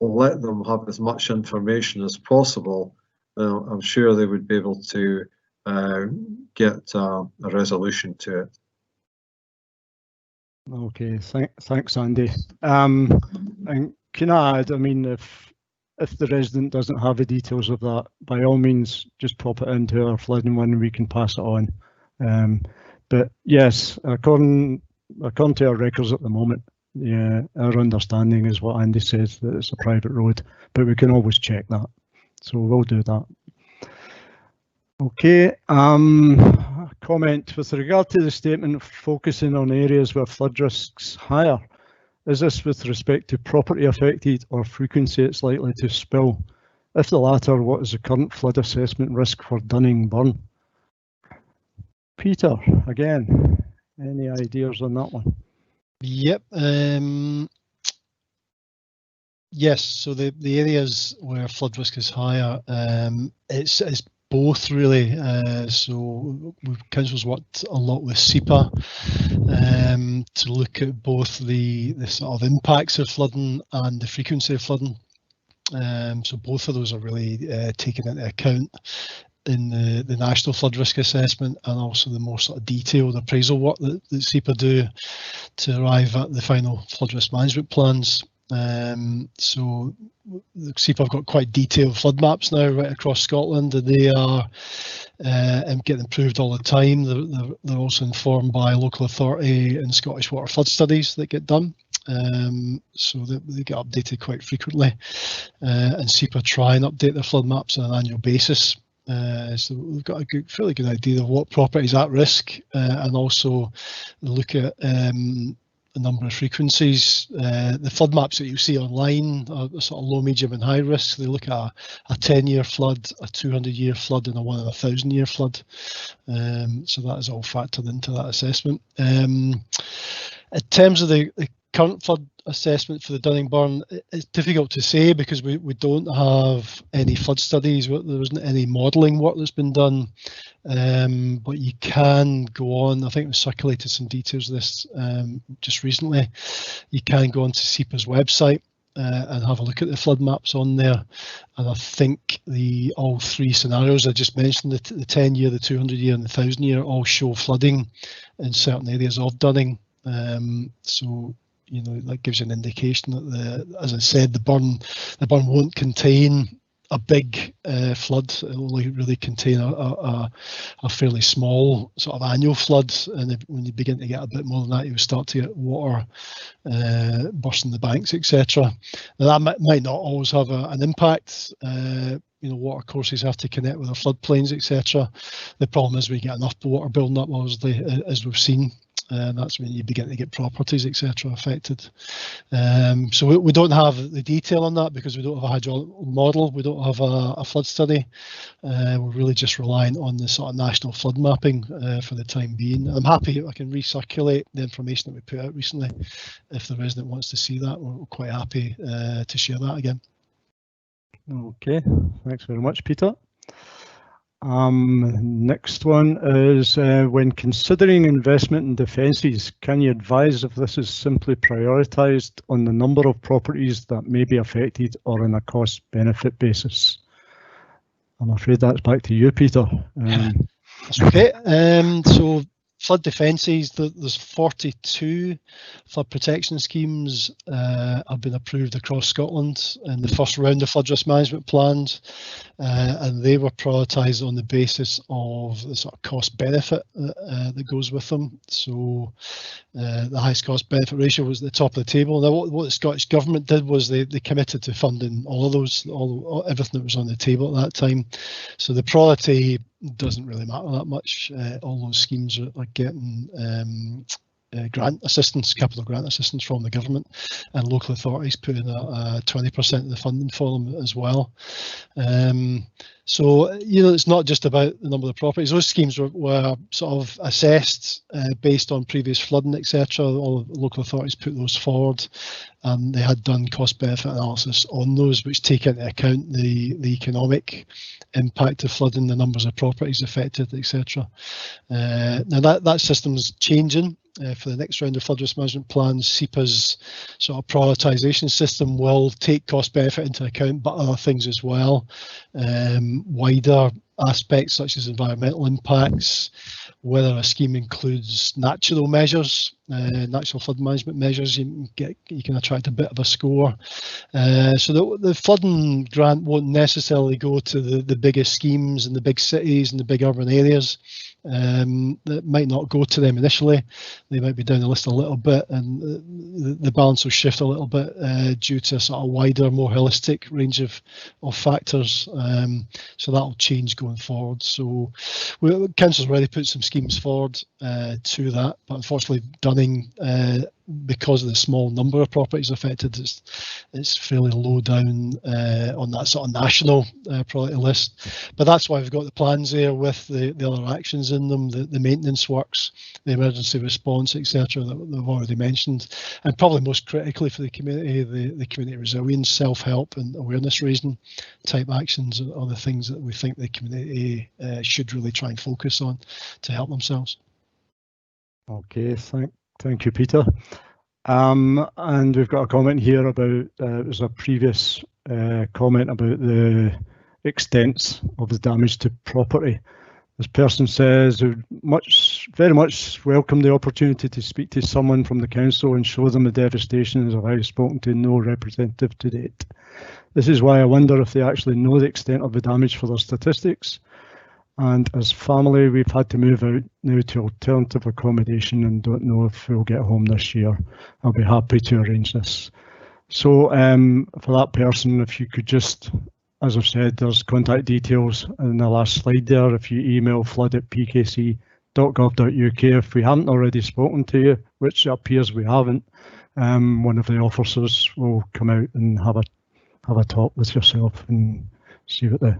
let them have as much information as possible. I'm sure they would be able to get a resolution to it. Okay, thanks, Andy. And can I add, I mean, if the resident doesn't have the details of that, by all means, just pop it into our flooding one and we can pass it on. But yes, according to our records at the moment, yeah, our understanding is what Andy says, that it's a private road, but we can always check that. So we'll do that. Okay, comment with regard to the statement focusing on areas where flood risks higher. Is this with respect to property affected or frequency it's likely to spill? If the latter, what is the current flood assessment risk for Dunning Burn? Peter, again, any ideas on that one? Yep. Yes, so the areas where flood risk is higher, it's both really. So council's worked a lot with SEPA to look at both the sort of impacts of flooding and the frequency of flooding. So both of those are really taken into account in the National Flood Risk Assessment and also the more sort of detailed appraisal work that SEPA do to arrive at the final flood risk management plans. So the SEPA have got quite detailed flood maps now right across Scotland, and they are getting improved all the time. They're also informed by local authority and Scottish water flood studies that get done. So they get updated quite frequently, and SEPA try and update their flood maps on an annual basis. So we've got a fairly good idea of what property is at risk, and also look at a number of frequencies. The flood maps that you see online are sort of low, medium and high risk. They look at a 10-year flood, a 200-year flood and a 1 in 1,000-year flood. So that is all factored into that assessment. In terms of the current flood assessment for the Dunning-Burn, it's difficult to say because we don't have any flood studies. There isn't any modelling work that's been done, but you can go on. I think we circulated some details of this just recently. You can go onto SEPA's website and have a look at the flood maps on there. And I think all three scenarios I just mentioned, the 10-year, the 200-year and the 1,000-year, all show flooding in certain areas of Dunning. So you know, that gives you an indication that as I said, the burn won't contain a big flood. It'll only really contain a fairly small sort of annual flood, and when you begin to get a bit more than that, you start to get water bursting the banks, etc. Now that might not always have an impact. You know, water courses have to connect with the floodplains, etc. The problem is we get enough water building up, obviously, as we've seen. And that's when you begin to get properties, etc. affected. So we don't have the detail on that because we don't have a hydraulic model, we don't have a flood study. We're really just relying on the sort of national flood mapping for the time being. I'm happy I can recirculate the information that we put out recently. If the resident wants to see that, we're quite happy to share that again. Okay, thanks very much, Peter. Next one is when considering investment in defences, can you advise if this is simply prioritised on the number of properties that may be affected or on a cost-benefit basis? I'm afraid that's back to you, Peter. That's okay. So flood defences, there's 42 flood protection schemes have been approved across Scotland in the first round of flood risk management plans, and they were prioritised on the basis of the sort of cost benefit that goes with them. So the highest cost benefit ratio was at the top of the table. Now what the Scottish Government did was they committed to funding all of those, everything that was on the table at that time. So the priority doesn't really matter that much. All those schemes are getting grant assistance, capital grant assistance from the government, and local authorities put in 20% of the funding for them as well. So, you know, it's not just about the number of properties. Those schemes were sort of assessed based on previous flooding, etc. All the local authorities put those forward, and they had done cost benefit analysis on those, which take into account the economic impact of flooding, the numbers of properties affected, etc. Now that system's changing. For the next round of flood risk management plans, SEPA's sort of prioritisation system will take cost benefit into account, but other things as well. Wider aspects such as environmental impacts, whether a scheme includes natural measures, natural flood management measures, you can attract a bit of a score. So the flooding grant won't necessarily go to the biggest schemes in the big cities and the big urban areas. That might not go to them initially. They might be down the list a little bit, and the balance will shift a little bit due to a sort of wider, more holistic range of factors. So that'll change going forward. So Council's already put some schemes forward to that, but unfortunately Dunning, because of the small number of properties affected, it's fairly low down on that sort of national priority list. But that's why we've got the plans there with the other actions in them, the maintenance works, the emergency response, etc. that we've already mentioned, and probably most critically for the community, the community resilience, self-help and awareness raising type actions are the things that we think the community should really try and focus on to help themselves. Okay, thank you, Peter. And we've got a comment here about, there's a previous comment about the extents of the damage to property. This person says, we very much welcome the opportunity to speak to someone from the council and show them the devastation, as I've spoken to no representative to date. This is why I wonder if they actually know the extent of the damage for their statistics. And as family, we've had to move out now to alternative accommodation and don't know if we'll get home this year. I'll be happy to arrange this. So for that person, if you could just, as I've said, there's contact details in the last slide there. If you email flood@pkc.gov.uk, council.gov.uk if we haven't already spoken to you, which it appears we haven't. One of the officers will come out and have a talk with yourself and see what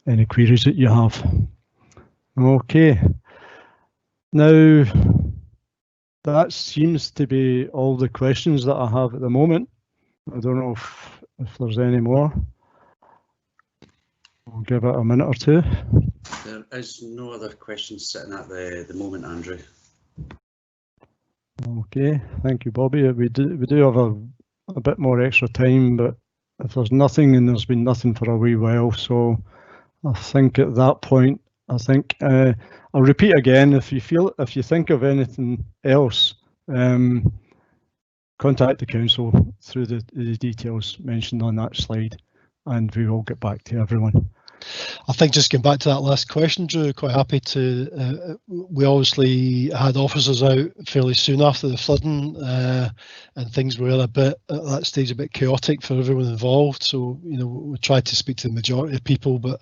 any queries that you have. Okay. Now, that seems to be all the questions that I have at the moment. I don't know if there's any more. We'll give it a minute or two. There is no other questions sitting at the moment, Andrew. Okay, thank you, Bobby. We do have a bit more extra time, but if there's nothing, and there's been nothing for a wee while, so I think at that point, I'll repeat again. If you think of anything else, contact the council through the details mentioned on that slide, and we will get back to everyone. I think just getting back to that last question, Drew, quite happy to. We obviously had officers out fairly soon after the flooding, and things were at that stage a bit chaotic for everyone involved. So we tried to speak to the majority of people, but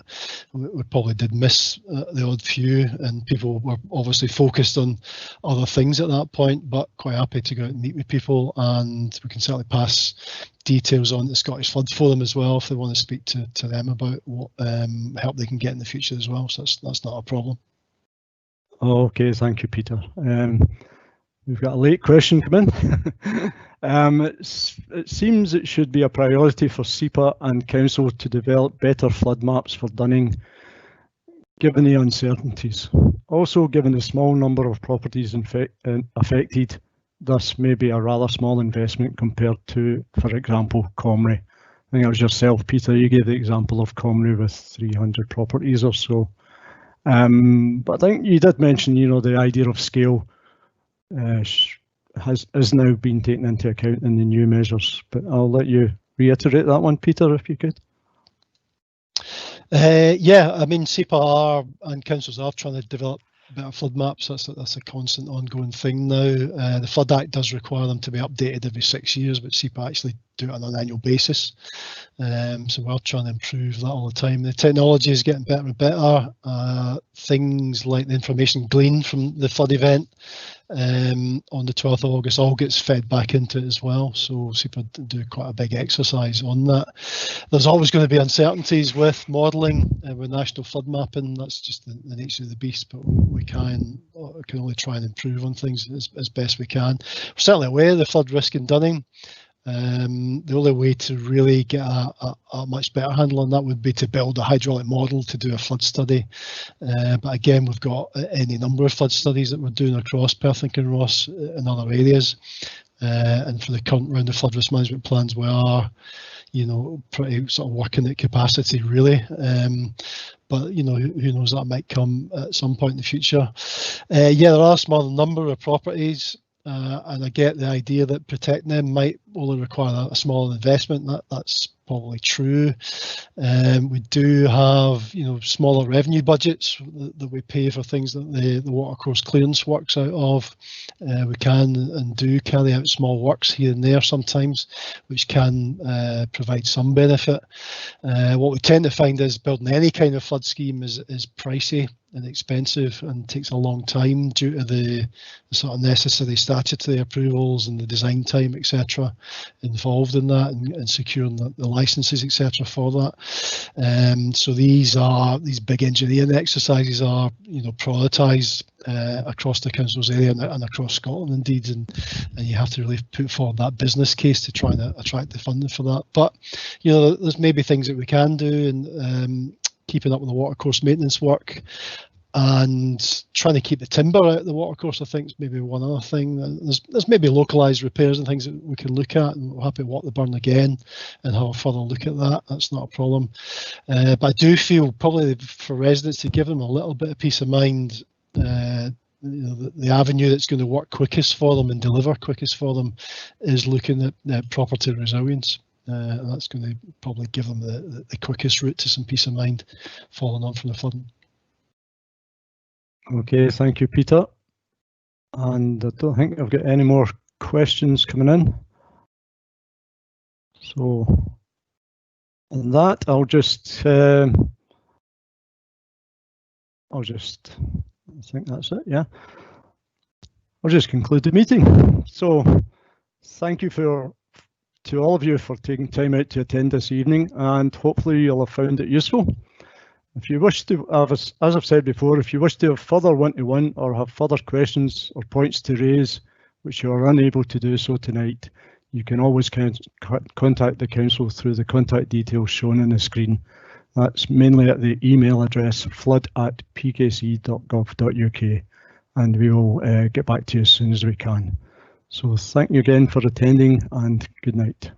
we probably did miss the odd few, and people were obviously focused on other things at that point. But quite happy to go out and meet with people, and we can certainly pass details on the Scottish Flood Forum as well if they want to speak to them about what help they can get in the future as well. So that's not a problem. Okay, thank you, Peter. We've got a late question come in. It seems it should be a priority for SEPA and council to develop better flood maps for Dunning, given the uncertainties. Also, given the small number of properties affected, this may be a rather small investment compared to, for example, Comrie. I think it was yourself, Peter, you gave the example of Comrie with 300 properties or so. But I think you did mention, the idea of scale has now been taken into account in the new measures. But I'll let you reiterate that one, Peter, if you could. Yeah, I mean, SEPA and councils are trying to develop better flood maps. That's a constant ongoing thing now. The Flood Act does require them to be updated every 6 years, but SEPA actually do it on an annual basis. So we're trying to improve that all the time. The technology is getting better and better. Things like the information gleaned from the flood event on the 12th of August all gets fed back into it as well. So SEPA do quite a big exercise on that. There's always going to be uncertainties with modelling with national flood mapping. That's just the nature of the beast, but we can only try and improve on things as best we can. We're certainly aware of the flood risk in Dunning. The only way to really get a much better handle on that would be to build a hydraulic model to do a flood study. But again, we've got any number of flood studies that we're doing across Perth and Kinross in other areas. And for the current round of flood risk management plans, we are, pretty sort of working at capacity really. But who knows, that might come at some point in the future. Yeah, there are a small number of properties. And I get the idea that protecting them might only require a small investment. That's probably true. We do have, smaller revenue budgets that we pay for things that the watercourse clearance works out of. We can and do carry out small works here and there sometimes, which can provide some benefit. What we tend to find is building any kind of flood scheme is pricey and expensive and takes a long time due to the sort of necessary statutory approvals and the design time, etc., involved in that, and securing the licenses, etc., for that. So these big engineering exercises are prioritised across the council's area and across Scotland indeed, and you have to really put forward that business case to try and attract the funding for that. But there's maybe things that we can do, and keeping up with the watercourse maintenance work and trying to keep the timber out of the watercourse, I think, is maybe one other thing. There's maybe localised repairs and things that we can look at, and we're happy to walk the burn again and have a further look at that. That's not a problem. But I do feel probably for residents to give them a little bit of peace of mind, the avenue that's going to work quickest for them and deliver quickest for them is looking at property resilience. And that's going to probably give them the quickest route to some peace of mind following on from the flooding. Okay, thank you, Peter. And I don't think I've got any more questions coming in. So on that, I'll just I think that's it, yeah. I'll just conclude the meeting. So thank you to all of you for taking time out to attend this evening, and hopefully you'll have found it useful. If you wish to, as I've said before, if you wish to have further one-to-one or have further questions or points to raise, which you are unable to do so tonight, you can always contact the Council through the contact details shown on the screen. That's mainly at the email address flood@pkc.gov.uk, and we will get back to you as soon as we can. So thank you again for attending, and good night.